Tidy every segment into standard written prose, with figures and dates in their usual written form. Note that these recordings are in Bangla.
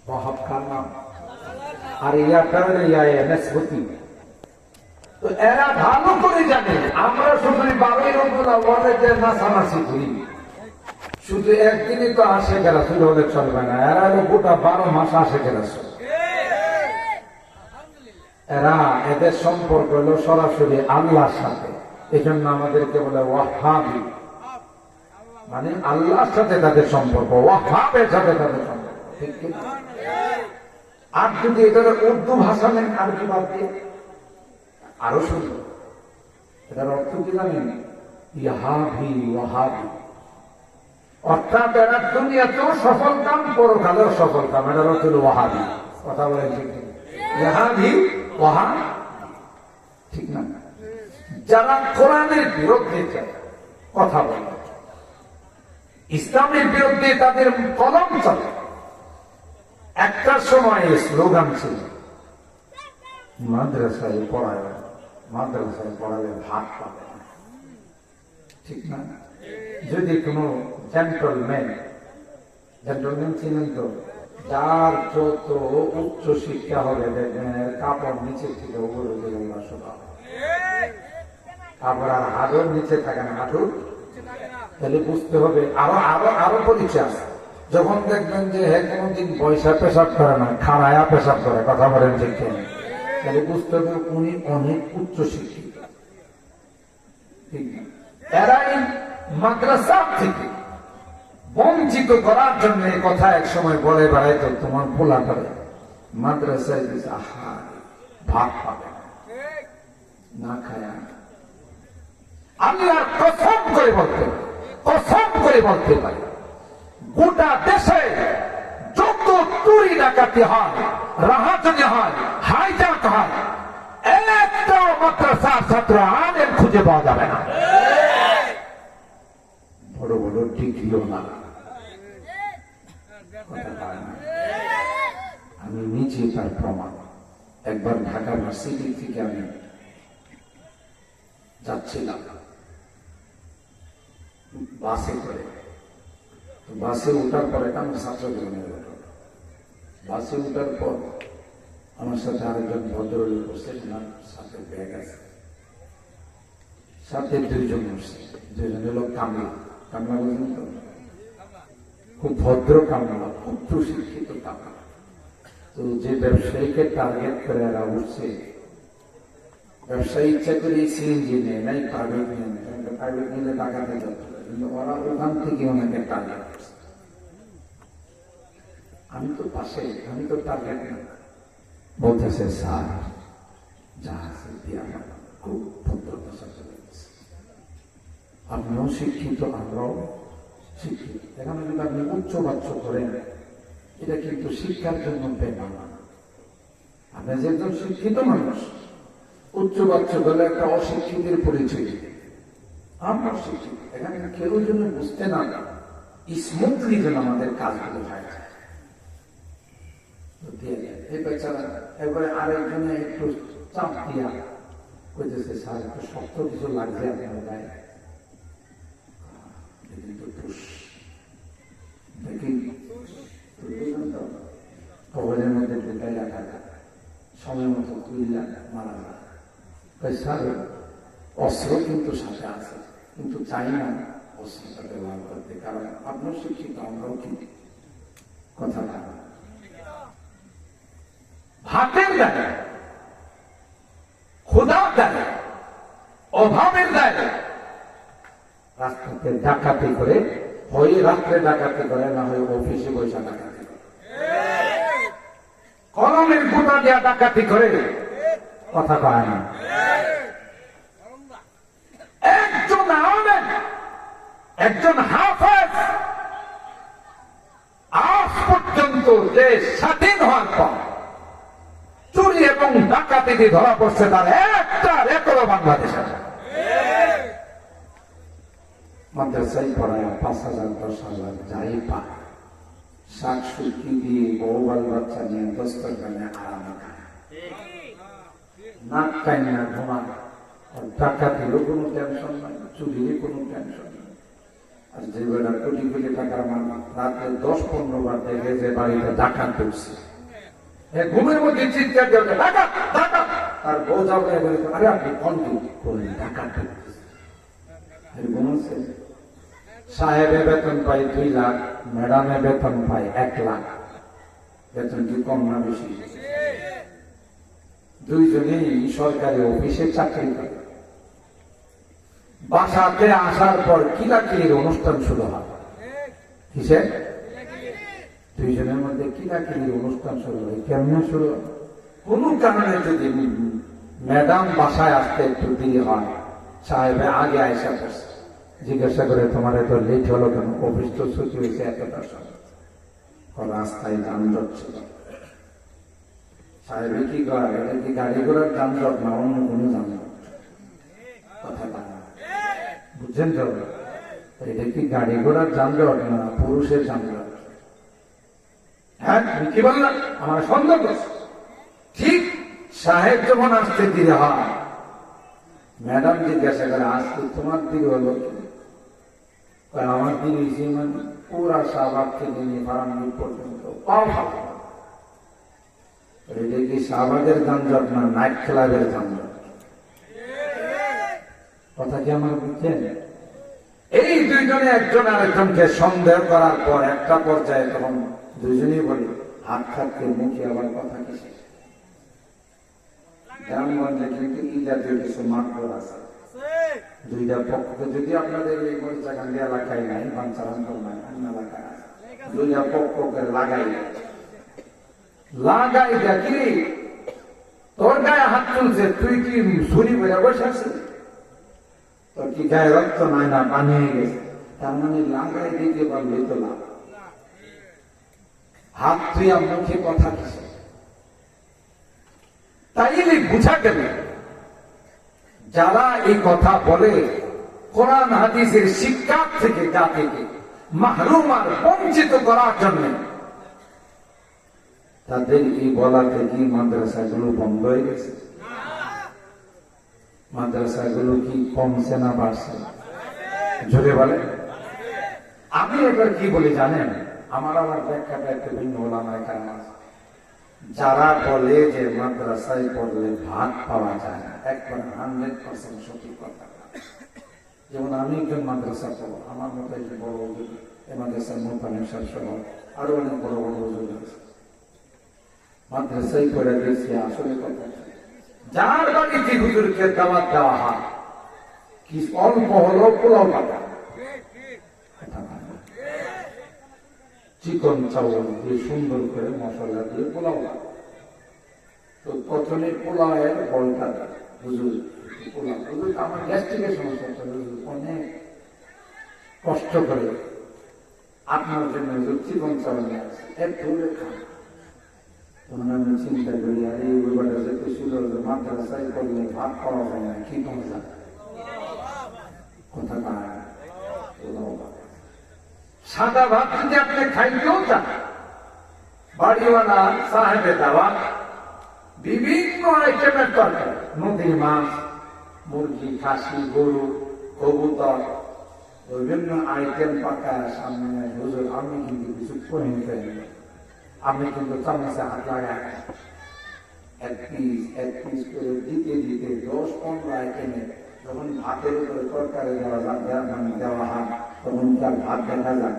ওয়াহাব খান নাম, আর ইয়াটা ইয়াএনএস হতি। তো এরা ভালো করে জানে আমরা শুধু 12 রবিউল আউয়ালে যে নাচানাচি করি, শুধু একদিনই তো আসে গেলা শুরু হলে চলবে না, এরা গোটা 12 মাস আসে গেলা। এরা এদের সম্পর্ক হলো সরাসরি আল্লাহর সাথে, এই জন্য আমাদেরকে বলে ওয়াহাবি, মানে আল্লাহর সাথে তাদের সম্পর্ক, ওয়াহাবের সাথে তাদের সম্পর্ক। ঠিক কি? আর যদি এটা উর্দু ভাষা নেন, আরবি বাদ দিয়ে আরো শুধু এটার অর্থ কি জানেন? ইহাবি ওয়াহাবি, অর্থাৎ এরা দুনিয়াতেও সফল কাম, পরকালেও সফল কাম, এটার অর্থ হলো ওয়াহাবি। কথা বলেন ঠিক? ইহাবি ওয়াহাব, ঠিক না? যারা কোরআনের বিরুদ্ধে কথা বলে, ইসলামের বিরুদ্ধে তাদের কলম চলে। একটা সময় স্লোগান ছিল মাদ্রাসায় পড়ায়, মাদ্রাসায় পড়ালে ভাত পাবে না, ঠিক না? যদি কোনো জেন্টলম্যান ছিলেন তো, যার যত উচ্চ শিক্ষা হবে দেখবেন কাপড় নিচে থেকে উপরে শোভা, কাপড় আর হাঁটুর নিচে থাকে না, হাঁটুর। তাহলে বুঝতে হবে আরো আরো আরো পরিচয় আছে। যখন দেখবেন যে হ্যাঁ কোনদিন পয়সা পেশাব করে না, খাড়ায়া পেশাব করে, কথা বলেন ঠিক কিনা, তাহলে বুঝতে হবে উনি অনেক উচ্চ শিক্ষিত। ঠিক না? এরাই মাদ্রাসা থেকে বঞ্চিত করার জন্য কথা এক সময় বলে বেড়াইতো, তোমার পোলা করে মাদ্রাসায় দিছে, আহা ভাত পাবে না, খায়া। আল্লাহর কসম করে বলতে, কসম করে বলতে পারি, গোটা দেশে যত চুরি ডাকাতি হয়, রাহাজানি হয়, হাইজাক হয়, একটা মাদ্রাসার ছাত্র আলেম খুঁজে পাওয়া যাবে না। বড় বড় ডিগ্রিও না, আমি নিজে তার প্রমাণ। একবার ঢাকা ভার্সিটি থেকে আমি যাচ্ছিলাম বাসে করে, বাসে উঠার পরে আমার ছাত্র জীবনের বাসে উঠার পর আমার সাথে আরেকজন ভদ্রলোক বসে, সাথে ব্যাগ আছে, সাথে দুইজন বসছে, দুইজন হলো কামলা। কামলা বলছেন তো, খুব ভদ্র কামলা, উচ্চ শিক্ষিত কামলা। তো যে ব্যবসায়ীকে টার্গেট করে এরা উঠছে, ব্যবসায়ী ইচ্ছা করে সিএনজি নেয় নাই, প্রাইভেট নিয়ে নেয়, প্রাইভেট নিলে টাকাতে যাচ্ছে, কিন্তু ওরা ওখান থেকে ওনাকে টার্গেট করছে। আমি তো পাশে, আমি তো টার্গেট না, বলতেছে স্যার যা আছে দিয়ে আমার খুব ভদ্রতার সাথে বলতেছে, আপনিও শিক্ষিত, আমরাও শিক্ষিত। এখানে যদি আপনি উচ্চ বাচ্চ করেন, এটা কিন্তু শিক্ষার জন্য বেমার না। আপনি যে একজন শিক্ষিত মানুষ, উচ্চ বাচ্চ হলে একটা অশিক্ষিতের পরিচয় দিবে। আমরা শিক্ষিত, এখানে কেউ যেন বুঝতে না, স্মুথলি যেন আমাদের কাজগুলো হয়। এই বেচারা এবারে আরেকজনে একটু চাপ দিয়া কইতেছে, স্যার একটু শক্ত কিছু লাগছে আপনার গায়ে, দেখি কবরের মধ্যে ঢুকাই রাখা, সময় মতো তুইলা মারা যায়। স্যার অস্ত্র কিন্তু সাথে আছে, কিন্তু চাই না অস্ত্রটা ব্যবহার করতে, কারণ আপনার শিক্ষিত, আমরাও কিন্তু কথা না। ভাতের দায়, ক্ষুধার দায়, অভাবের দায় রাস্তাতে ডাকাতি করে, হয় রাত্রে ডাকাতি করে, না হয় অফিসে পয়সা ডাকাতি করে, কলমের গোটা দেওয়া ডাকাতি করে, কথা কয় না। একজন আলেম, একজন হাফেজ আজ পর্যন্ত যে স্বাধীন হওয়ার পর চুরি এবং ডাকাতিতে ধরা পড়ছে, তার একটা রেকর্ডও বাংলাদেশে মাদ্রাসায় পড়ায় 5,000 10,000 যাই পায়, শাক সবজি দিয়ে বউবাল বাচ্চা নিয়ে দস্তরখানে আরামে খায়, নাক কাইনা ঘুমায়। ডাকাতিরও কোনো টেনশন নাই, চুরিরও কোনো টেনশন নাই। আর যে বেটা কোটি কোটি টাকার মালিক রাতে 10-15 বার দেখে যে বাড়িতে ডাকাত ঢুকছে, ঘুমের মধ্যে চিৎকার দিয়ে ডাকাত ডাকাত, আর বউ যাবে আরে আপনি কন্টিনিউ করেন ডাকাত ঢুকছে। ঘুমাচ্ছে, সাহেবে বেতন পাই 2 লাখ, ম্যাডামে বেতন পাই 1 লাখ। বেতন কি কম না বেশি? দুইজনেই সরকারি অফিসে চাকরি করে। বাসাতে আসার পর কিলাকিলির অনুষ্ঠান শুরু হয়। কিসে? দুইজনের মধ্যে কিলাকিলির অনুষ্ঠান শুরু হয়। কেমনে শুরু হয়? কোন কারণে যদি ম্যাডাম বাসায় আসতে একটু দেরি হয়, সাহেবে আগে আয়সা করছে, জিজ্ঞাসা করে তোমার এত লেট হলো কেন? অফিস তো ছুটি হয়েছে এতটার সময়, রাস্তায় যানজট ছিল। সাহেবে কি করে, এটা কি গাড়ি ঘোড়ার যানজট না অন্য কোনো যানজট? কথা বুঝছেন তো? এটা কি গাড়ি ঘোড়ার যানজট না পুরুষের যানজট? হ্যাঁ কি বললাম, আমার সন্দেহ করছে। ঠিক সাহেব যখন আসতে দিলে হয়, ম্যাডাম জিজ্ঞাসা করে আসতে তোমার দিকে হলো আমার দিকে হয়েছে, মানে পুরা শাহবাগ থেকে নিয়ে ফারামগঞ্জ পর্যন্ত পাও ফাঁকা। এটা কি শাহবাগের যানজট না নাইট ক্লাবের যানজট? কথা কি আমার বুঝছেন? এই দুইজনে একজন আরেকজনকে সন্দেহ করার পর একটা পর্যায়ে তখন দুইজনেই বলি হাত খাটকে মুখে আবার কথা কিসে। গ্রামগঞ্জে কিন্তু এই জাতীয় কিছু মাঠঘর আছে। দুইটা পক্ষকে যদি আপনাদের এই মরিচাকান্দি এলাকায় নাই, বাঞ্চারান্তর নাই, অন্য এলাকায় আছে, দুইটা পক্ষকে লাগাই দেখি তোর গায়ে হাত তুলছে, তুই কি ছুরি বেড়া বসে আছিস? তোর কি গায়ে রক্ত নাই না পানি হয়ে গেছে? তার মানে লাগাই দিতে পারলে তো লাভ। হাত তুই মুখে কথা কিসে? তাইলে বুঝা গেল যারা এই কথা বলে কোরআন হাদিসের শিক্ষা থেকে জাতিকে মাহরুম আর বঞ্চিত করার জন্য, তাদের এই বলা থেকে মাদ্রাসাগুলো বন্ধ হয়ে গেছে। মাদ্রাসাগুলো কি কমছে না বাড়ছে? জোরে বলে। আমি এবার কি বলি জানেন, আমার ব্যাখ্যাটা একটু ভিন্ন ওলামায়ে কেরাম আছে। যারা বলে যে মাদ্রাসায় পড়লে ভাত পাওয়া যায় না, একবার 100% সঠিক কথা। যেমন আমি একজন মাদ্রাসা পড়ব, আমার মতো একজন বড় হুজুর এই মাদ্রাসার মোতামের সহ আরো অনেক বড় বড় হুজুর আছে, মাদ্রাসায় পড়ে গেছি। আসলে কথা যার বাড়িতে হুজুরকে দাওয়াত দেওয়া হয়, কি অল্প হলো পোলাও পাতা, চিকন চাউল দিয়ে সুন্দর করে মশলা দিয়ে পোলাও পাতা। তো প্রথমে পোলাওয়ের বলটা হুজুর পোলাও, হুজুর আমার গ্যাস্ট্রিকের সমস্যা, অনেক কষ্ট করে আপনার জন্য হুজুর চিকন চাউল নিয়ে আসে, একটু খান। তখন আমি চিন্তা করি, আর এই ব্যাপারটা যেতে ছিল মাদ্রাসায় করলে ভাত পাওয়া যায় না, কি কমে যাবে কথা পায়। সাদা ভাত যদি আপনি খাইতেও চান, বাড়িওয়ালা সাহেবে দেওয়া বিভিন্ন আইটেমের তরকারি, নদীর মাছ, মুরগি, খাসি, গরু, কবুতর, বিভিন্ন আইটেম পাকা সামনে। হুজুর আমি কিন্তু কিছু করে নিতে, আপনি কিন্তু চামচে হাত লাগায় এক পিস করে দিতে দিতে 10-15 আইটেমে যখন ভাতের উপরে তরকারি দেওয়া হয়, তখন তার ভাত দেখা যায়।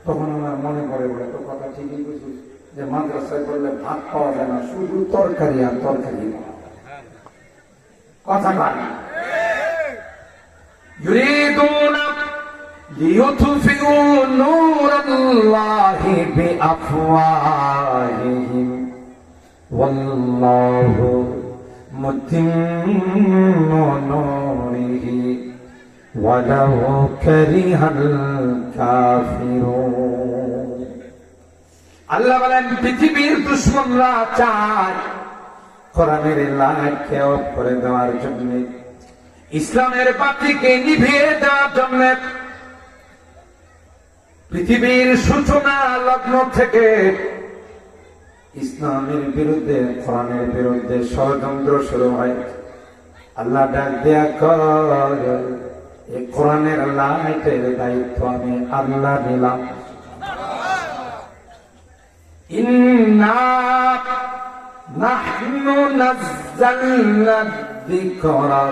তখন আমার মনে পড়ে বলে তো কথা ঠিকই বুঝিস যে মাদ্রাসায় করলে ভাত পাওয়া যায় না, শুধু তরকারি আর তরকারি কথা পায়। ليطفئوا نور الله بأفواههم والله متم نوره ولو كره الكافرون। আল্লাহ বলেন পৃথিবীর দুশমনরা চায় কোরআনের লাইটকে অফ করে দেওয়ার জন্য, ইসলামের বাতিকে নিভিয়ে দেওয়ার জন্য। পৃথিবীর সূচনা লগ্ন থেকে ইসলামের বিরুদ্ধে, কোরআনের বিরুদ্ধে ষড়যন্ত্র শুরু হয়। আল্লাহ ডাক দেয়া কর এই কোরআনের লাইটের দায়িত্ব আমি আল্লাহ নিলাম। ইন্না নাহনু নাযালনা যিকরা